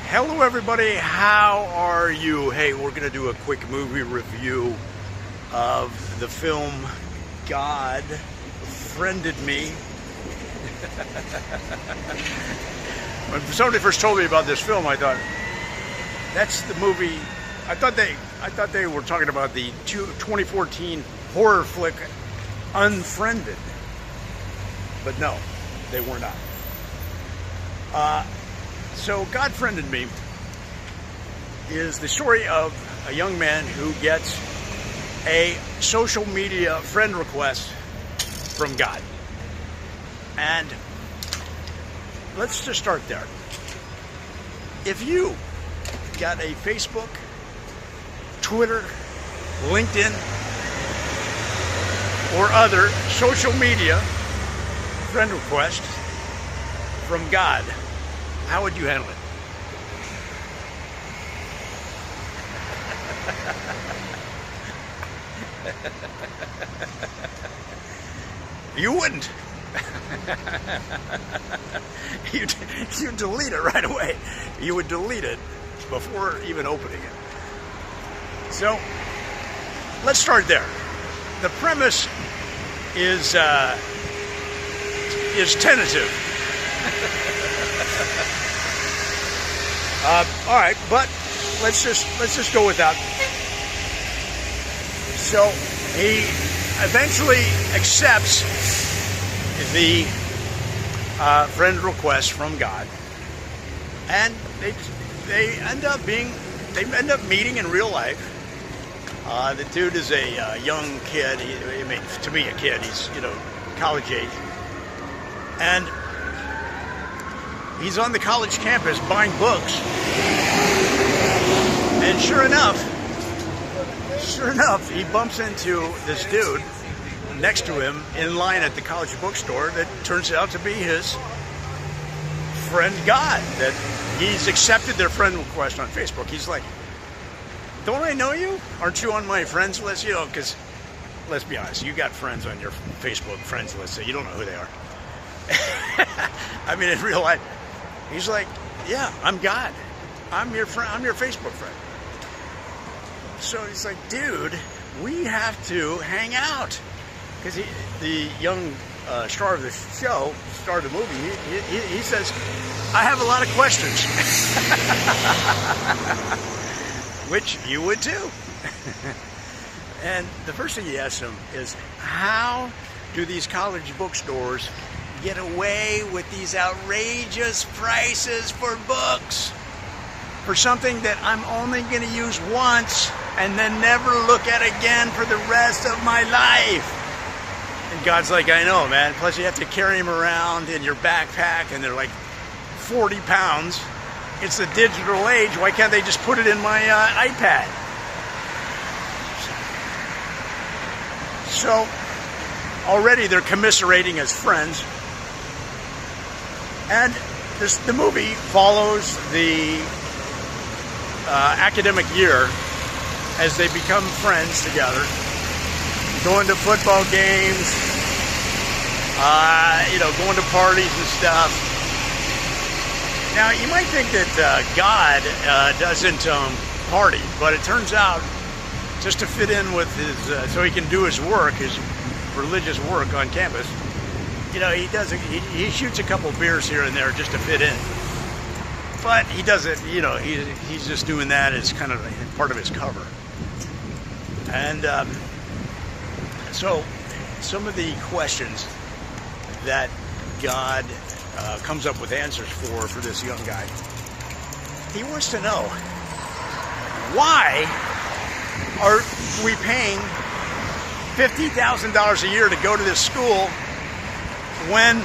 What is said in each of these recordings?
Hello everybody, how are you? Hey, we're going to do a quick movie review of the film God Friended Me. When somebody first told me about this film, I thought, that's the movie. I thought they were talking about the 2014 horror flick Unfriended. But no, they were not. So God Friended Me is the story of a young man who gets a social media friend request from God. And let's just start there. If you got a Facebook, Twitter, LinkedIn, or other social media friend request from God, how would you handle it? You wouldn't. You delete it right away. You would delete it before even opening it. So let's start there. The premise is tentative. All right, but let's just go with that. So he eventually accepts the friend request from God, and they end up meeting in real life. The dude is a young kid. I mean, to me, a kid. He's college age, and he's on the college campus buying books. And sure enough, he bumps into this dude next to him in line at the college bookstore that turns out to be his friend God, that he's accepted their friend request on Facebook. He's like, don't I know you? Aren't you on my friends list? Because let's be honest, you got friends on your Facebook friends list, so you don't know who they are. I mean, in real life. He's like, yeah, I'm God. I'm your friend. I'm your Facebook friend. So he's like, dude, we have to hang out. Because the young star of the show, star of the movie, he says, I have a lot of questions. Which you would too. And the first thing he asks him is, how do these college bookstores get away with these outrageous prices for books? For something that I'm only going to use once and then never look at again for the rest of my life. And God's like, I know, man. Plus you have to carry them around in your backpack, and they're like 40 pounds. It's the digital age. Why can't they just put it in my iPad? So already they're commiserating as friends. And the movie follows the academic year as they become friends together, going to football games, going to parties and stuff. Now, you might think that God doesn't party, but it turns out, just to fit in with his, so he can do his work, his religious work on campus, he shoots a couple beers here and there just to fit in. But he does it, he's just doing that as kind of part of his cover. And so some of the questions that God comes up with answers for this young guy, he wants to know, why are we paying $50,000 a year to go to this school when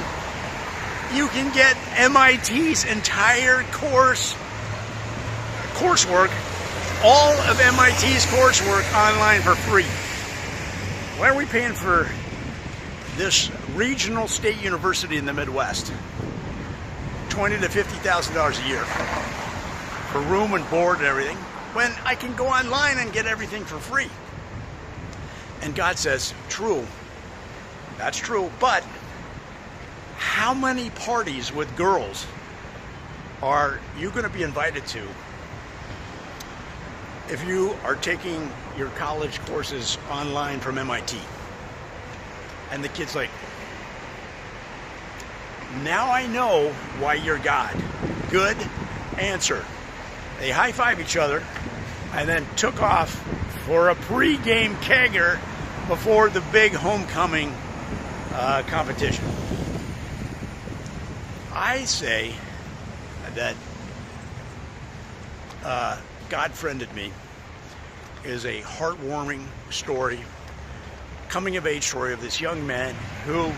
you can get MIT's entire coursework, all of MIT's coursework online for free? Why are we paying for this regional state university in the Midwest $20,000 to $50,000 a year for room and board and everything, when I can go online and get everything for free? And God says, true, that's true, but how many parties with girls are you going to be invited to if you are taking your college courses online from MIT? And the kid's like, now I know why you're God. Good answer. They high-five each other and then took off for a pre-game kegger before the big homecoming competition. I say that God Friended Me is a heartwarming story, coming-of-age story of this young man who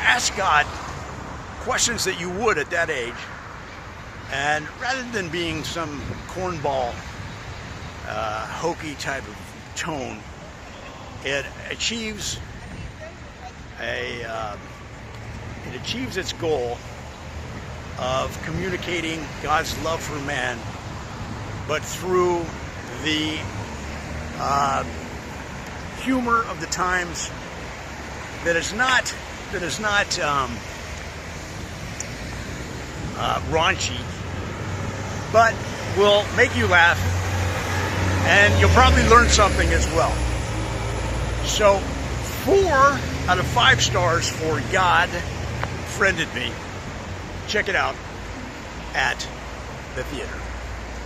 asked God questions that you would at that age, and rather than being some cornball, hokey type of tone, it achieves its goal of communicating God's love for man, but through the humor of the times that is not raunchy, but will make you laugh, and you'll probably learn something as well. So 4 out of 5 stars for God Friended Me. Check it out at the theater.